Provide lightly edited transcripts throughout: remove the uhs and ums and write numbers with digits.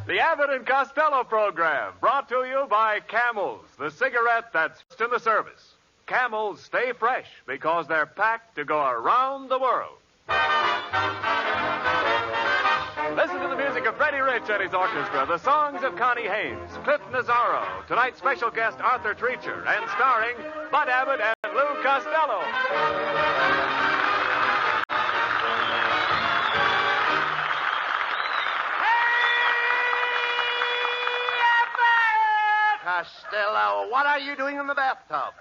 The Abbot and Costello program, brought to you by Camels, the cigarette that's in the service. Camels stay fresh because they're packed to go around the world. Listen to the music of Freddie Rich and his orchestra, the songs of Connie Haynes, Cliff Nazzaro, tonight's special guest Arthur Treacher, and starring Bud Abbott and Lou Costello. Costello, what are you doing in the bathtub?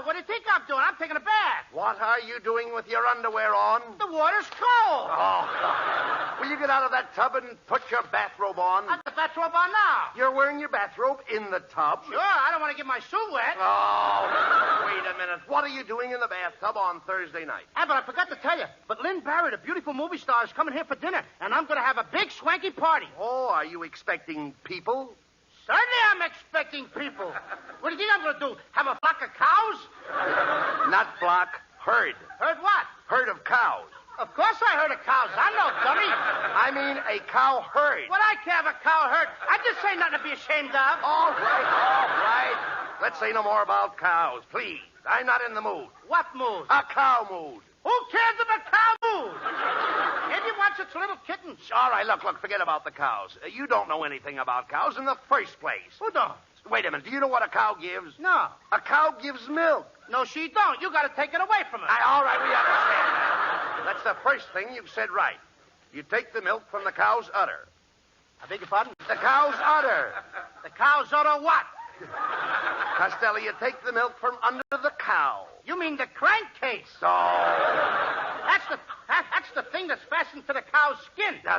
What do you think I'm doing? I'm taking a bath. What are you doing with your underwear on? The water's cold. Oh, will you get out of that tub and put your bathrobe on? I've got the bathrobe on now. You're wearing your bathrobe in the tub? Sure, I don't want to get my suit wet. Oh, wait a minute. What are you doing in the bathtub on Thursday night? But I forgot to tell you. But Lynn Barry, the beautiful movie star, is coming here for dinner, and I'm going to have a big swanky party. Oh, are you expecting people? Certainly I'm expecting people. What do you think I'm going to do? Have a flock of cows? Not flock, herd. Heard what? Herd of cows. Of course I heard of cows. I'm no dummy. I mean a cow herd. What I care of a cow herd? I just say nothing to be ashamed of. All right. Let's say no more about cows, please. I'm not in the mood. What mood? A cow mood. Who cares of a cow mood? Maybe it wants its little kittens. All right, look, forget about the cows. You don't know anything about cows in the first place. Who don't? Wait a minute, do you know what a cow gives? No. A cow gives milk. No, she don't. You got to take it away from her. All right, we understand that. That's the first thing you've said right. You take the milk from the cow's udder. I beg your pardon? The cow's udder. The cow's udder what? Costello, you take the milk from under the cow. You mean the crankcase? Oh. That's the thing that's fastened to the cow's skin. No,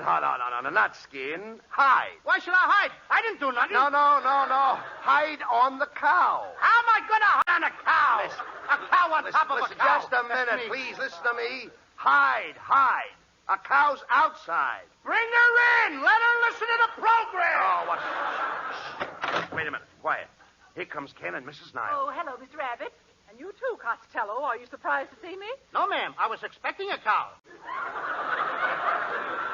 not skin. Hide. Why should I hide? I didn't do nothing. No. Hide on the cow. How am I going to hide on a cow? Listen. A cow on top of a cow. Just a minute, please. Listen to me. Hide. A cow's outside. Bring her in. Let her listen to the program. Oh, what? Shh. Wait a minute. Quiet. Here comes Ken and Mrs. Niles. Oh, hello, Mr. Abbott. And you too, Costello. Are you surprised to see me? No, ma'am. I was expecting a cow.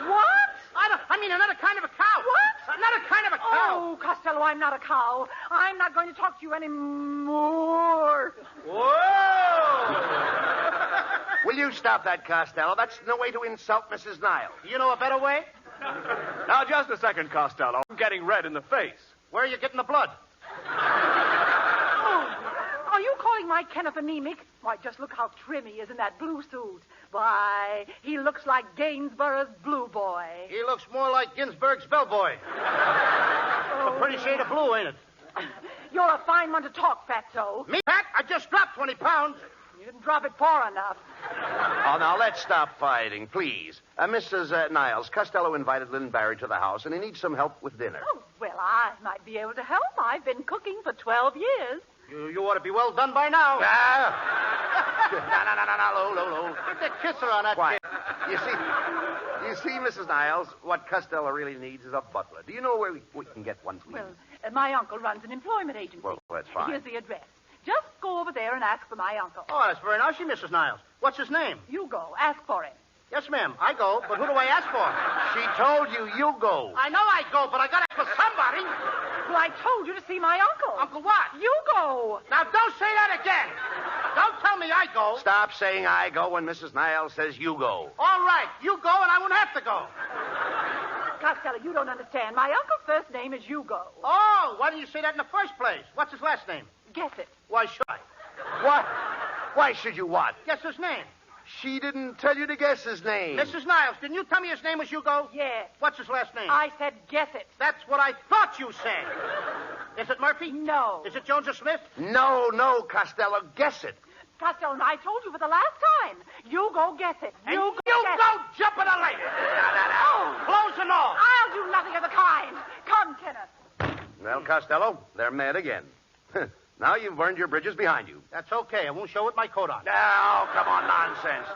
What? I mean another kind of a cow. What? Another kind of a cow. Oh, Costello, I'm not a cow. I'm not going to talk to you anymore. Whoa! Will you stop that, Costello? That's no way to insult Mrs. Niles. You know a better way? Now, just a second, Costello. I'm getting red in the face. Where are you getting the blood? Are you calling my Kenneth anemic? Why, just look how trim he is in that blue suit. Why, he looks like Gainsborough's blue boy. He looks more like Ginsberg's bellboy. A pretty shade of blue, ain't it? You're a fine one to talk, Fatso. Me, Pat? I just dropped 20 pounds. You didn't drop it far enough. Oh, now, let's stop fighting, please. Mrs. Niles, Costello invited Lynn Barry to the house, and he needs some help with dinner. Oh, well, I might be able to help. I've been cooking for 12 years. You ought to be well done by now. No. Get the kisser on that Quiet. kid. You see, Mrs. Niles, what Costello really needs is a butler. Do you know where we can get one, please? Well, my uncle runs an employment agency. Well, that's fine. Here's the address. Just go over there and ask for my uncle. Oh, that's very nice of you, Mrs. Niles. What's his name? You go. Ask for him. Yes, ma'am. I go, but who do I ask for? She told you go. I know I go, but I got to ask for somebody. Well, I told you to see my uncle. Uncle what? You go. Now, don't say that again. Don't tell me I go. Stop saying I go when Mrs. Niles says you go. All right. You go, and I won't have to go. Costello, you don't understand. My uncle's first name is Hugo. Oh, why didn't you say that in the first place? What's his last name? Guess it. Why should I? What? Why should you what? Guess his name. She didn't tell you to guess his name. Mrs. Niles, didn't you tell me his name was Hugo? Yes. What's his last name? I said guess it. That's what I thought you said. Is it Murphy? No. Is it Jones or Smith? No, Costello. Guess it. Costello, I told you for the last time. You go guess it. And you go jump in a lake. Clothes and all. I'll do nothing of the kind. Come, Kenneth. Well, Costello, they're mad again. Now you've burned your bridges behind you. That's okay. I won't show with my coat on. Now, come on, nonsense.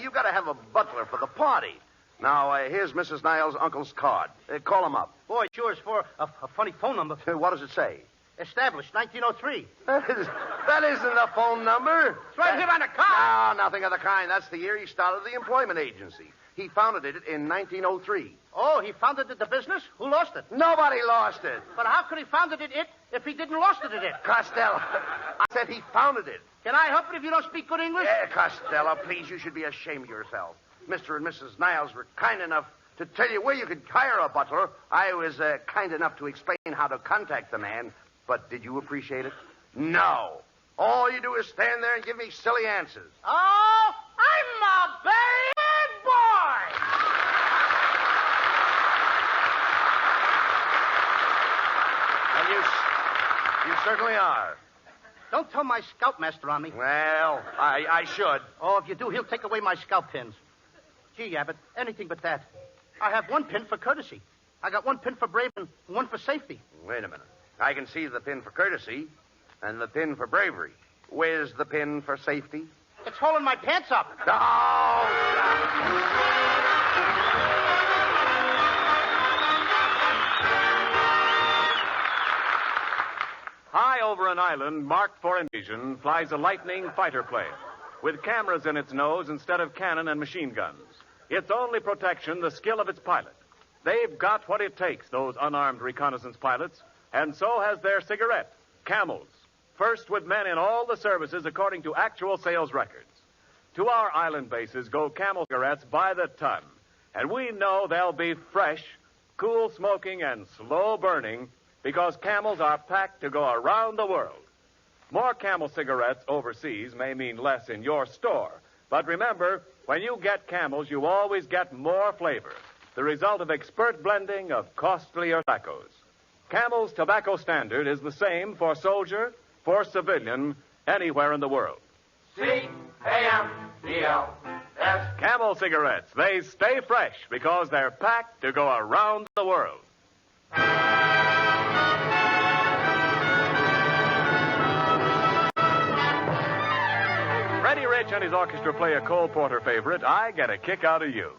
You've got to have a butler for the party. Now, here's Mrs. Niles' uncle's card. Call him up. Boy, sure is for a funny phone number. What does it say? Established, 1903. That isn't a phone number. It's right here on the card. No, nothing of the kind. That's the year he started the employment agency. He founded it in 1903. Oh, he founded the business? Who lost it? Nobody lost it. But how could he founded it if he didn't lost it? Costello, I said he founded it. Can I help it if you don't speak good English? Costello, please, you should be ashamed of yourself. Mr. and Mrs. Niles were kind enough to tell you where you could hire a butler. I was kind enough to explain how to contact the man. But did you appreciate it? No. All you do is stand there and give me silly answers. Oh, I'm a bad boy! And you certainly are. Don't tell my scoutmaster on me. Well, I should. Oh, if you do, he'll take away my scout pins. Gee, Abbott, anything but that. I have one pin for courtesy. I got one pin for brave and one for safety. Wait a minute. I can see the pin for courtesy and the pin for bravery. Where's the pin for safety? It's holding my pants up. Oh, High over an island marked for invasion flies a Lightning fighter plane with cameras in its nose instead of cannon and machine guns. Its only protection, the skill of its pilot. They've got what it takes, those unarmed reconnaissance pilots, and so has their cigarette, Camels. First with men in all the services according to actual sales records. To our island bases go Camel cigarettes by the ton, and we know they'll be fresh, cool smoking, and slow burning because Camels are packed to go around the world. More Camel cigarettes overseas may mean less in your store, but remember, when you get Camels, you always get more flavor, the result of expert blending of costlier tobaccos. Camel's tobacco standard is the same for soldier, for civilian, anywhere in the world. C-A-M-E-L-S. Camel cigarettes, they stay fresh because they're packed to go around the world. Freddie Rich and his orchestra play a Cole Porter favorite, I Get a Kick Out of You.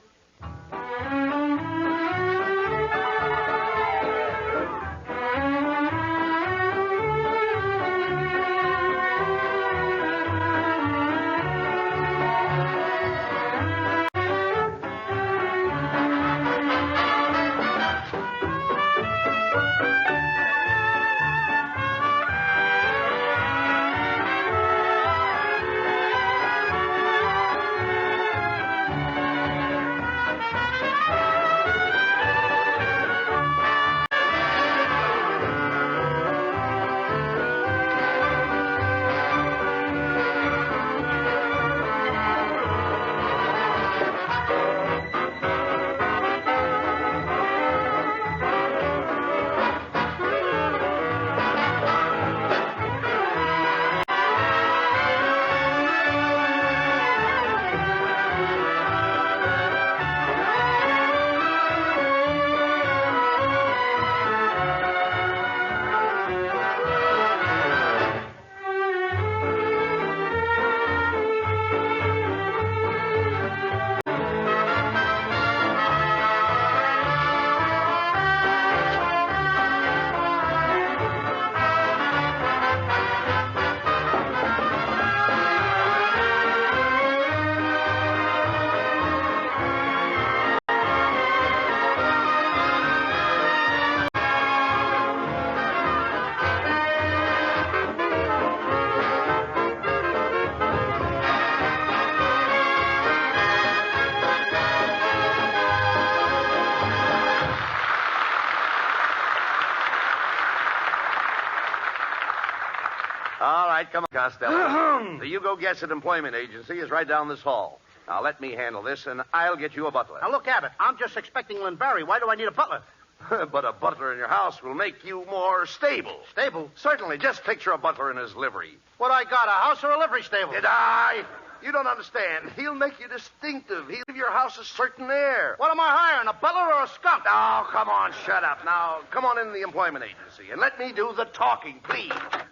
All right, come on, Costello. The Hugo Guessett Employment Agency is right down this hall. Now, let me handle this, and I'll get you a butler. Now, look, Abbott, I'm just expecting Lynn Barry. Why do I need a butler? But a butler in your house will make you more stable. Stable? Certainly. Just picture a butler in his livery. What I got, a house or a livery stable? Did I? You don't understand. He'll make you distinctive. He'll give your house a certain air. What am I hiring, a butler or a skunk? Oh, come on, shut up. Now, come on in the employment agency, and let me do the talking, please.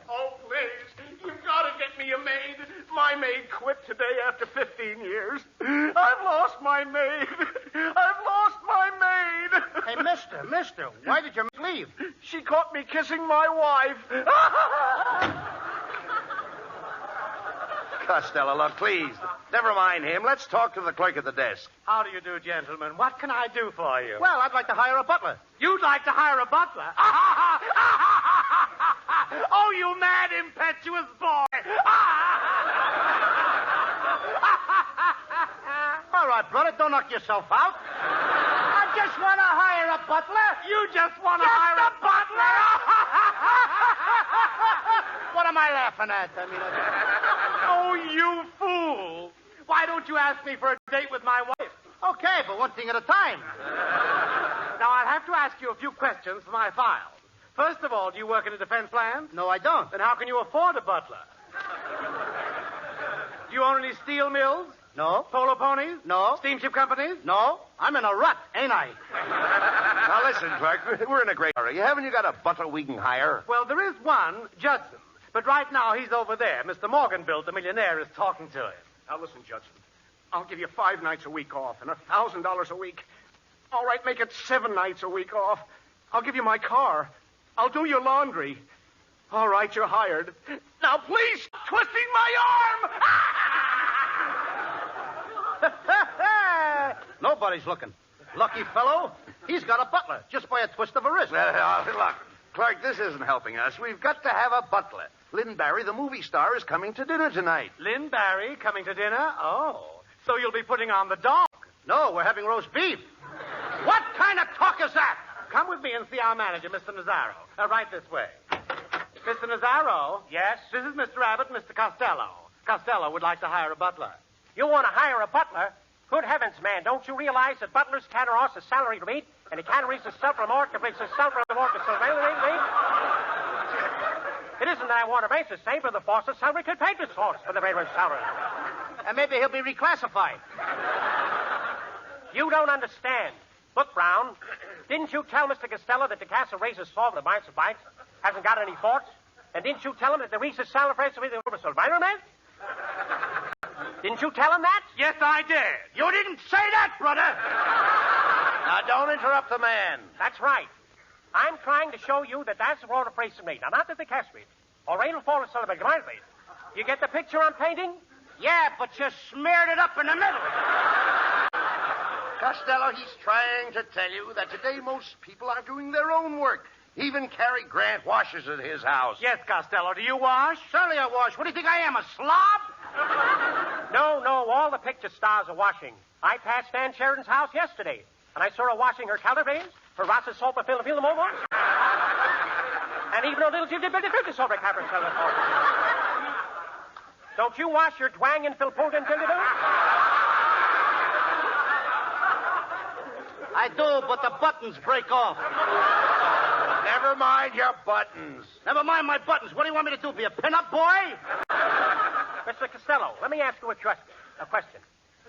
Oh, please. You've got to get me a maid. My maid quit today after 15 years. I've lost my maid. I've lost my maid. Hey, mister, why did your maid leave? She caught me kissing my wife. Costello, look, please. Never mind him. Let's talk to the clerk at the desk. How do you do, gentlemen? What can I do for you? Well, I'd like to hire a butler. You'd like to hire a butler? Oh, you mad, impetuous boy! All right, brother, don't knock yourself out. I just want to hire a butler. You just want to hire a butler? What am I laughing at? I mean, Oh, you fool! Why don't you ask me for a date with my wife? okay, but one thing at a time. Now, I'll have to ask you a few questions for my file. First of all, do you work in a defense land? No, I don't. Then how can you afford a butler? Do you own any steel mills? No. Polo ponies? No. Steamship companies? No. I'm in a rut, ain't I? Now, listen, clerk. We're in a great hurry. Haven't you got a butler we can hire? Well, there is one, Judson. But right now, he's over there. Mr. Morganville, the millionaire, is talking to him. Now, listen, Judson. I'll give you 5 nights a week off and $1,000 a week. All right, make it 7 nights a week off. I'll give you my car. I'll do your laundry. All right, you're hired. Now, please, stop twisting my arm! Nobody's looking. Lucky fellow. He's got a butler just by a twist of a wrist. Look, clerk, this isn't helping us. We've got to have a butler. Lynn Barry, the movie star, is coming to dinner tonight. Lynn Barry coming to dinner? Oh, so you'll be putting on the dog. No, we're having roast beef. What kind of talk is that? Come with me and see our manager, Mr. Nazaro. Right this way. Mr. Nazaro? Yes? This is Mr. Abbott and Mr. Costello. Costello would like to hire a butler. You want to hire a butler? Good heavens, man, don't you realize that butlers can't ask a salary rate, and he can't reach the self-remark to reach the self-remark to salary rate? It isn't that I want to raise the same for the force of salary could pay the source for the railroad salary. And maybe he'll be reclassified. You don't understand. Look, Brown, didn't you tell Mr. Costello that the castle raises saw the bites of bites hasn't got any forts? And didn't you tell him that the reason salary rates with the survivor man? Didn't you tell him that? Yes, I did. You didn't say that, brother. Now, don't interrupt the man. That's right. I'm trying to show you that that's the road of racing rate. Now, not that the cash rate. Or rain will fall to celebrate the rate. You get the picture I'm painting? Yeah, but you smeared it up in the middle. Costello, he's trying to tell you that today most people are doing their own work. Even Cary Grant washes at his house. Yes, Costello. Do you wash? Certainly I wash. What do you think I am, a slob? No, all the picture stars are washing. I passed Stan Sheridan's house yesterday, and I saw her washing her calabrese, her Ross's soap and film over. And even a little Jim did the soap cabaret cellar. Don't you wash your twang and Philpult and Tilly do? I do, but the buttons break off. Never mind your buttons. Never mind my buttons. What do you want me to do, be a pin-up boy? Mr. Costello, let me ask you a question.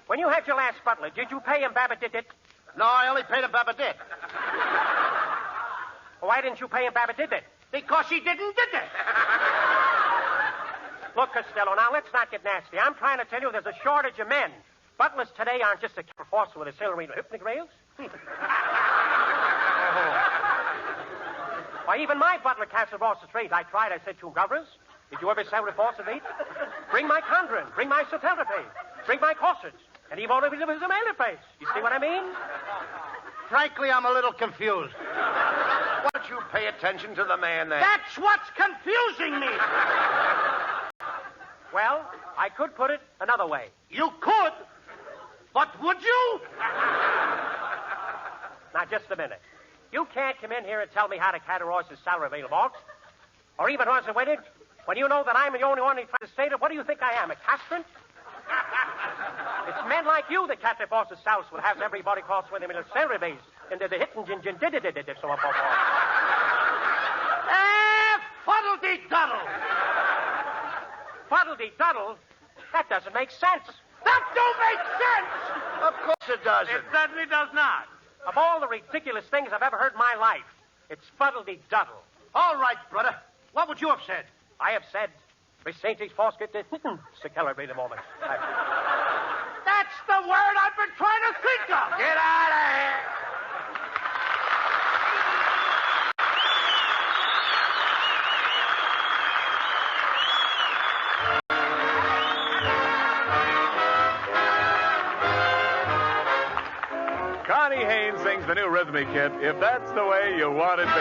When you had your last butler, did you pay him Babbitt-Dit? No, I only paid him Babbitt. Why didn't you pay him Babbitt-Dit? Because he didn't did it. Look, Costello, now let's not get nasty. I'm trying to tell you there's a shortage of men. Butlers today aren't just a force with a sailor hypnic rails. Why, even my butler can't survive the trade. I tried. I said to him, Governors, did you ever sail with force of eight? Bring my conjuring. Bring my satellite. Bring my corsets. And he won't even give us a mailer face. You see what I mean? Frankly, I'm a little confused. Why don't you pay attention to the man then? That's what's confusing me. Well, I could put it another way. You could, but would you? Now, just a minute. You can't come in here and tell me how to categorize the salary available box, or even once and waited, when you know that I'm the only one who tries to say that. What do you think I am, a castrant? It's men like you that can't divorce the South will have everybody cross with him in a salary base, and they're the hitting gin so on. Fuddle-dee-duddle. Fuddle-dee-duddle? That doesn't make sense. That don't make sense. Of course it doesn't. It certainly does not. Of all the ridiculous things I've ever heard in my life, it's fuddle-dee-duddle. All right, brother. What would you have said? I have said, Vicente Fosket, to celebrate a moment. That's the word I've been trying to think of. Get out of here. the new Rhythmic hit, If That's the Way You Want It, Baby.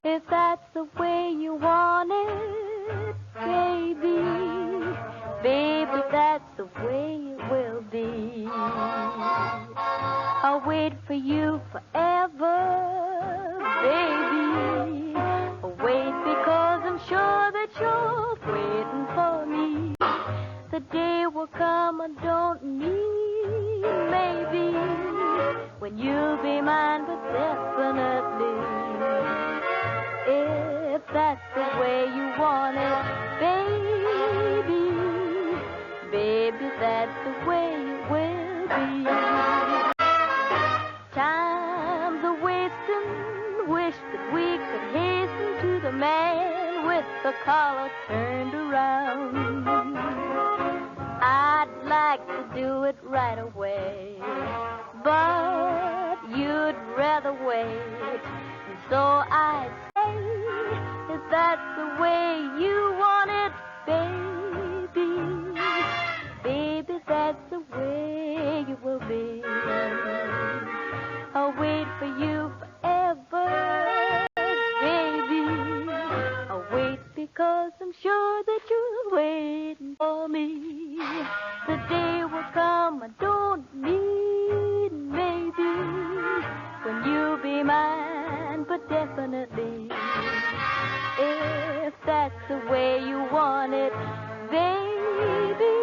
If that's the way you want it, baby, baby, that's the way it will be. I'll wait for you forever, baby. I'll wait because I'm sure that you're waiting for me. The day will come I don't need, maybe, when you'll be mine, but definitely. If that's the way you want it, baby, baby, that's the way it will be. Time's a wasting, wish that we could hasten to the man with the collar turned around. I'd like to do it right away, but you'd rather wait, and so I if that's the way you want it, baby, baby, that's the way you will be. I'll wait for you forever, baby. I'll wait because I'm sure that you're waiting for me. The day will come I don't need, maybe, when you'll be mine, but definitely. If that's the way you want it, baby,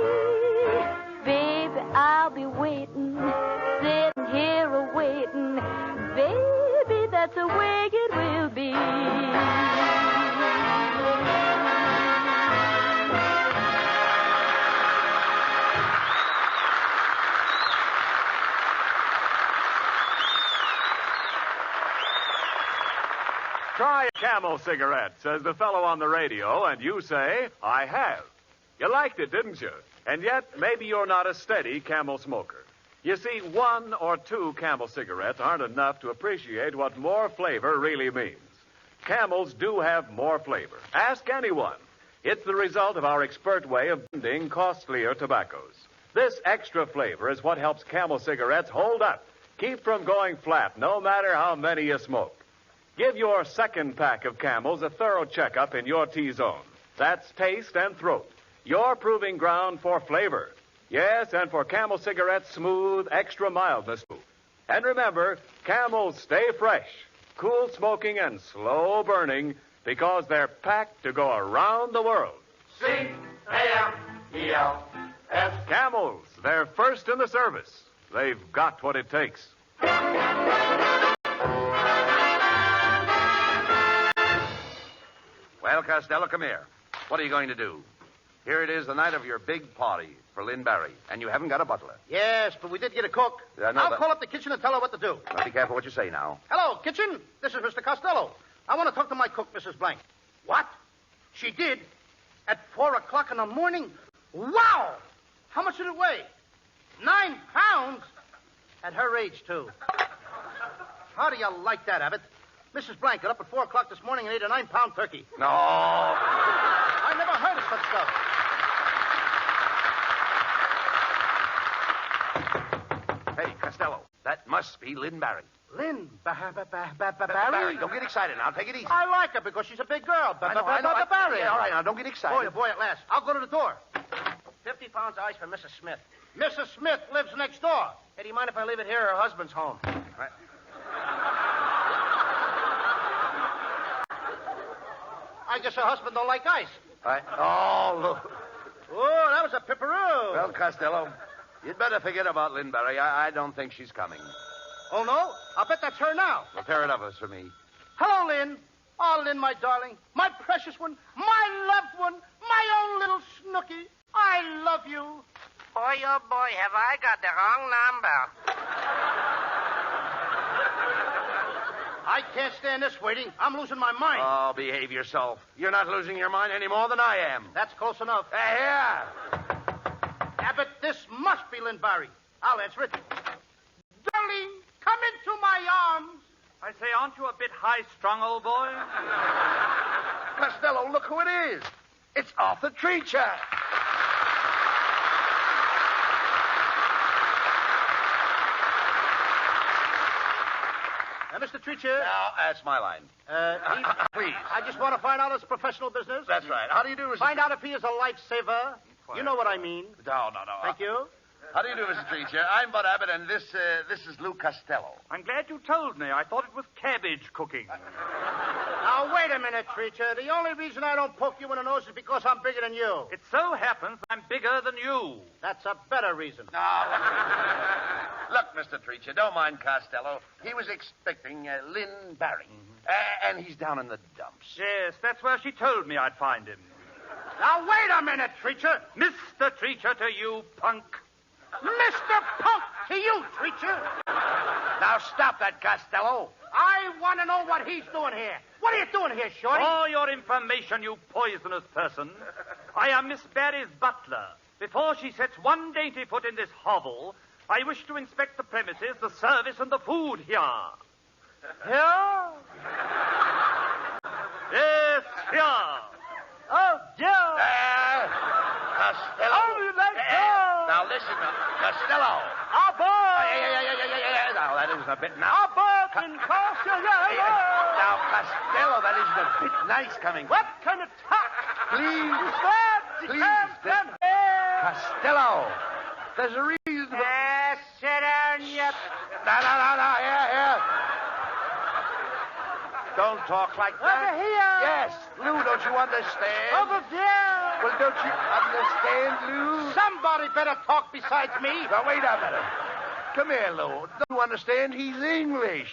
baby, I'll be waiting, sitting here awaiting, baby, that's the way it will be. Try a Camel cigarette, says the fellow on the radio, and you say, I have. You liked it, didn't you? And yet, maybe you're not a steady Camel smoker. You see, 1 or 2 Camel cigarettes aren't enough to appreciate what more flavor really means. Camels do have more flavor. Ask anyone. It's the result of our expert way of blending costlier tobaccos. This extra flavor is what helps Camel cigarettes hold up, keep from going flat, no matter how many you smoke. Give your second pack of Camels a thorough checkup in your T-zone. That's taste and throat. Your proving ground for flavor. Yes, and for Camel cigarettes, smooth, extra mildness. And remember, Camels stay fresh, cool smoking and slow burning because they're packed to go around the world. C-A-M-E-L-S. Camels, they're first in the service. They've got what it takes. Well, Costello, come here. What are you going to do? Here it is, the night of your big party for Lynn Barry, and you haven't got a butler. Yes, but we did get a cook. I'll call up the kitchen and tell her what to do. Now, be careful what you say now. Hello, kitchen. This is Mr. Costello. I want to talk to my cook, Mrs. Blank. What? She did? At 4 o'clock in the morning? Wow! How much did it weigh? 9 pounds? At her age, too. How do you like that, Abbott? Mrs. Blank got up at 4 o'clock this morning and ate a 9-pound turkey. No. I never heard of such stuff. Hey, Costello, that must be Lynn Barry. Lynn Barry? Barry, don't get excited now. Take it easy. I like her because she's a big girl. I know. Barry. Yeah, all right, now, don't get excited. Boy, at last. I'll go to the door. 50 pounds of ice for Mrs. Smith. Mrs. Smith lives next door. Hey, do you mind if I leave it here? Her husband's home. Right. I guess her husband don't like ice. Oh, look. Oh, that was a pipperoo. Well, Costello, you'd better forget about Lynn Barry. I don't think she's coming. Oh, no? I'll bet that's her now. Well, tear it up for me. Hello, Lynn. Oh, Lynn, my darling. My precious one. My loved one. My own little snooky. I love you. Boy, oh, boy, have I got the wrong number. I can't stand this waiting. I'm losing my mind. Oh, behave yourself. You're not losing your mind any more than I am. That's close enough. Here. Abbott, this must be Lynn Barry. I'll answer it. Darling, come into my arms. I say, aren't you a bit high-strung, old boy? Costello, look who it is. It's Arthur Treacher. Mr. Treacher. Now, that's my line. Please. I just want to find out his professional business. That's right. How do you do, Mr. Find out if he is a lifesaver. You know what I mean. No. Thank you. How do you do, Mr. Treacher? I'm Bud Abbott, and this is Lou Costello. I'm glad you told me. I thought it was cabbage cooking. Now, wait a minute, Treacher. The only reason I don't poke you in the nose is because I'm bigger than you. It so happens I'm bigger than you. That's a better reason. No. Look, Mr. Treacher, don't mind Costello. He was expecting Lynn Barry, and he's down in the dumps. Yes, that's where she told me I'd find him. Now, wait a minute, Treacher. Mr. Treacher to you, punk. Mr. Punk to you, Treacher. Now, stop that, Costello. I want to know what he's doing here. What are you doing here, Shorty? For your information, you poisonous person, I am Miss Barry's butler. Before she sets one dainty foot in this hovel, I wish to inspect the premises, the service, and the food here. Here? Yes, here. Oh, dear. Costello. Now, listen, Costello. Abbot! Yeah. Now, that isn't a bit nice. Abbot in Now, Costello, that isn't a bit nice coming. What kind of talk? Please. Costello. There's a reason for... Sit down, you... No. Here. Don't talk like that. Over here. Yes. Lou, don't you understand? Over there. Well, don't you understand, Lou? Somebody better talk besides me. Now, wait a minute. Come here, Lou. Don't you understand? He's English.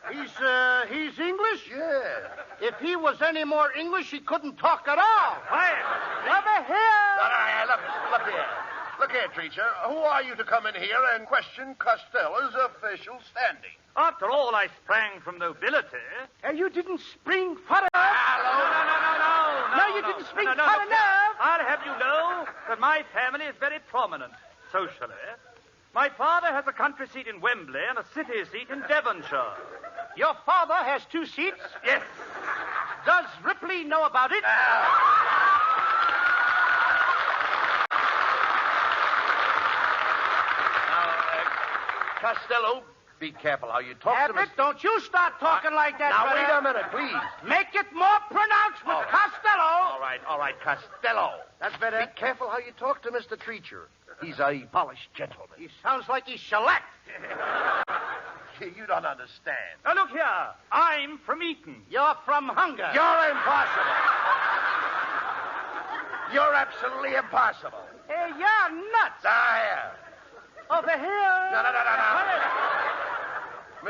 He's English? Yeah. If he was any more English, he couldn't talk at all. Quiet. Over here. No, look here. Look here, Treacher. Who are you to come in here and question Costello's official standing? After all, I sprang from nobility. You didn't spring far enough. No, you didn't spring no, far enough. I'll have you know that my family is very prominent socially. My father has a country seat in Wembley and a city seat in Devonshire. Your father has 2 seats? Yes. Does Ripley know about it? Costello, be careful how you talk to Abbott, me. don't you start talking like that, Now, brother. wait a minute, please. Make it more pronounced with Costello. All right, Costello. That's better. Be careful how you talk to Mr. Treacher. He's a polished gentleman. He sounds like he's shellacked. You don't understand. Now, look here. I'm from Eton. You're from hunger. You're impossible. You're absolutely impossible. Hey, you're nuts. Now, here. Over here. No.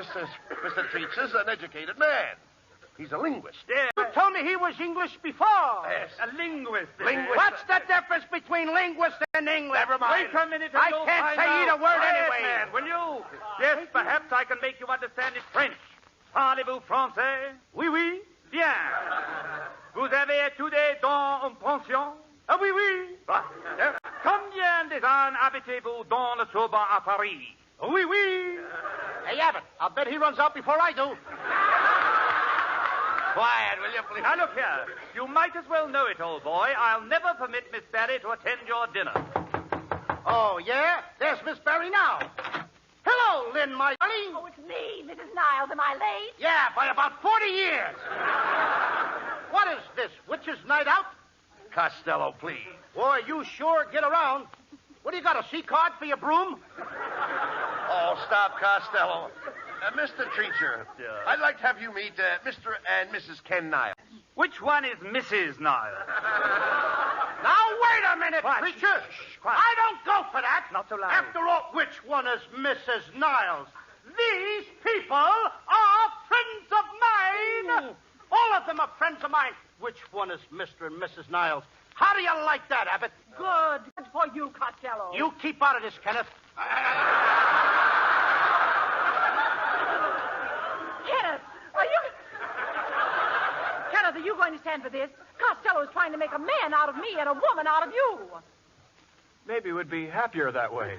Mr. Treacher's an educated man. He's a linguist. Yes. You told me he was English before. Yes. A linguist. Linguist. What's the difference between linguist and English? Never mind. Wait a minute. I you'll can't find say out. either word Quiet, anyway. Man, will you? Yes, perhaps I can make you understand it French. Parlez-vous français? Oui, oui. Bien. Vous avez étudié dans une pension? Ah, oui, oui. Combien des ans habitez-vous dans le Sorbonne à Paris? Oui, oui. Hey, Abbott, I'll bet he runs out before I do. Quiet, will you, please? Now, look here. You might as well know it, old boy. I'll never permit Miss Barry to attend your dinner. Oh, yeah? There's Miss Barry now. Hello, Lynn, my darling. Oh, it's me, Mrs. Niles. Am I late? Yeah, by about 40 years. What is this, witch's night out? Costello, please. Boy, you sure get around. What do you got, a C-card for your broom? Oh, stop, Costello. Mr. Treacher, Yeah. I'd like to have you meet Mr. and Mrs. Ken Niles. Which one is Mrs. Niles? Now, wait a minute, Quiet. preacher. Quiet. I don't go for that. Not so loud. After all, which one is Mrs. Niles? These people are friends of mine. All of them are friends of mine. Which one is Mr. and Mrs. Niles? How do you like that, Abbott? Good. Good for you, Costello. You keep out of this, Kenneth. Kenneth, are you... Kenneth, are you going to stand for this? Costello is trying to make a man out of me and a woman out of you. Maybe we'd be happier that way.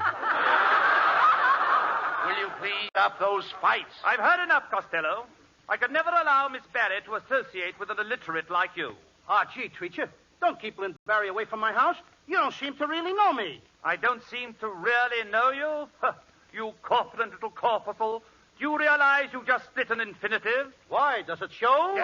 Will you please stop those fights? I've heard enough, Costello. I could never allow Miss Barry to associate with an illiterate like you. Ah, gee, Treacher, don't keep Lynn Barry away from my house. You don't seem to really know me. I don't seem to really know you. Huh, you corpulent little corpuscle. You realize you just split an infinitive? Why? Does it show?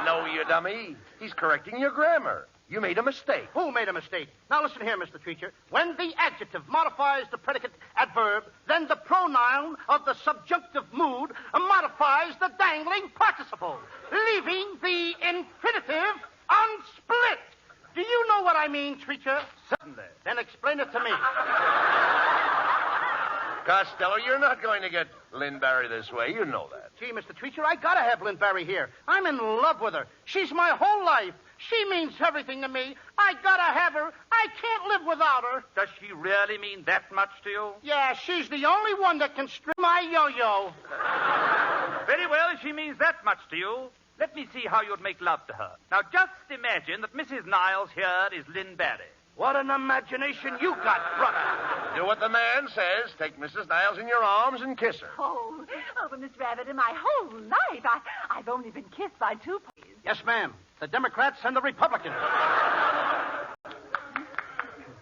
No, you dummy. He's correcting your grammar. You made a mistake. Who made a mistake? Now listen here, Mr. Treacher. When the adjective modifies the predicate adverb, then the pronoun of the subjunctive mood modifies the dangling participle, leaving the infinitive unsplit. Do you know what I mean, Treacher? Certainly. Then explain it to me. Costello, you're not going to get Lynn Barry this way. You know that. Gee, Mr. Treacher, I gotta have Lynn Barry here. I'm in love with her. She's my whole life. She means everything to me. I gotta have her. I can't live without her. Does she really mean that much to you? Yeah, she's the only one that can string my yo-yo. Very well, if she means that much to you, let me see how you'd make love to her. Now, just imagine that Mrs. Niles here is Lynn Barry. What an imagination you got, brother. Do what the man says. Take Mrs. Niles in your arms and kiss her. Oh, but Miss Rabbit, in my whole life, I've only been kissed by two parties. Yes, ma'am. The Democrats and the Republicans.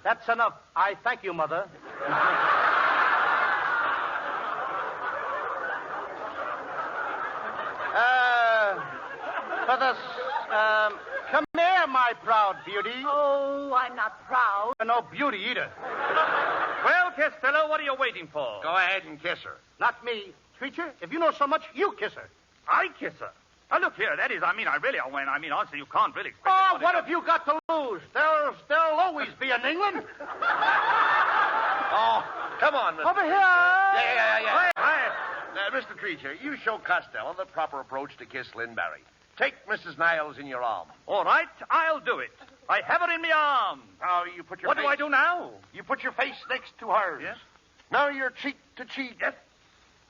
That's enough. I thank you, Mother. For this, come here, my proud beauty. Oh, I'm not proud. No beauty either. Well, Costello, what are you waiting for? Go ahead and kiss her. Not me. Treacher, if you know so much, you kiss her. I kiss her. Now, look here, that is, honestly, you can't really expect... Oh, what have you got to lose? There'll always be an England. Oh, come on, Mr. Over here. Yeah. Mr. Treacher, you show Costello the proper approach to kiss Lynn Barry. Take Mrs. Niles in your arms. All right, I'll do it. I have her in my arms. Now, you put your What do I do now? You put your face next to hers. Yes? Now you're cheek to cheek. Yes?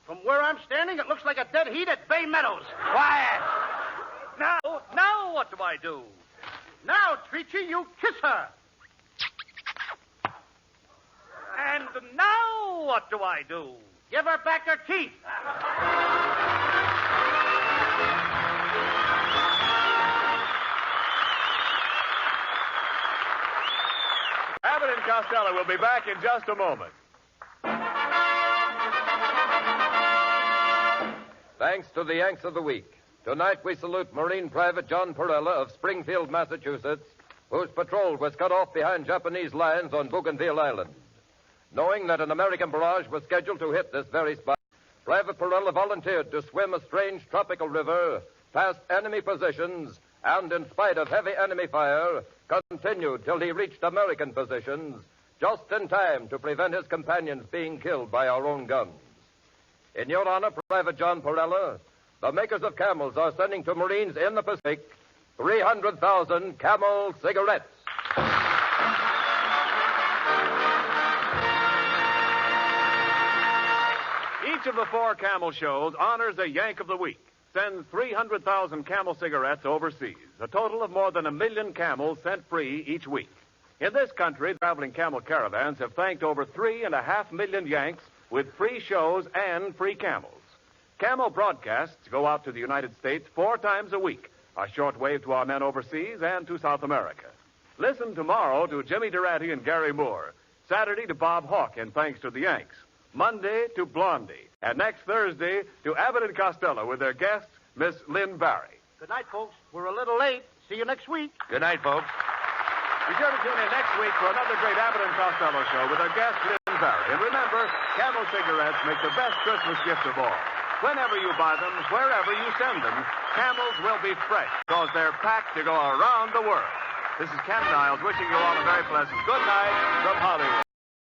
From where I'm standing, it looks like a dead heat at Bay Meadows. Quiet. Now what do I do? Now, Treacher, you kiss her. And now what do I do? Give her back her teeth. Abbott and Costello will be back in just a moment. Thanks to the Yanks of the Week. Tonight we salute Marine Private John Perella of Springfield, Massachusetts, whose patrol was cut off behind Japanese lines on Bougainville Island. Knowing that an American barrage was scheduled to hit this very spot, Private Perella volunteered to swim a strange tropical river past enemy positions and, in spite of heavy enemy fire, continued till he reached American positions, just in time to prevent his companions being killed by our own guns. In your honor, Private John Perella, the makers of Camels are sending to Marines in the Pacific 300,000 Camel cigarettes. Each of the four Camel shows honors a Yank of the Week, sends 300,000 Camel cigarettes overseas, a total of more than 1 million camels sent free each week. In this country, traveling camel caravans have thanked over 3.5 million Yanks with free shows and free camels. Camel broadcasts go out to the United States 4 times a week, a short wave to our men overseas and to South America. Listen tomorrow to Jimmy Durante and Gary Moore, Saturday to Bob Hawke and Thanks to the Yanks, Monday to Blondie, and next Thursday to Abbott and Costello with their guest, Miss Lynn Barry. Good night, folks. We're a little late. See you next week. Good night, folks. Be sure to tune in next week for another great Abbott and Costello show with our guest, Lynn Barry. And remember, Camel cigarettes make the best Christmas gift of all. Whenever you buy them, wherever you send them, Camels will be fresh because they're packed to go around the world. This is Ken Niles wishing you all a very pleasant good night from Hollywood.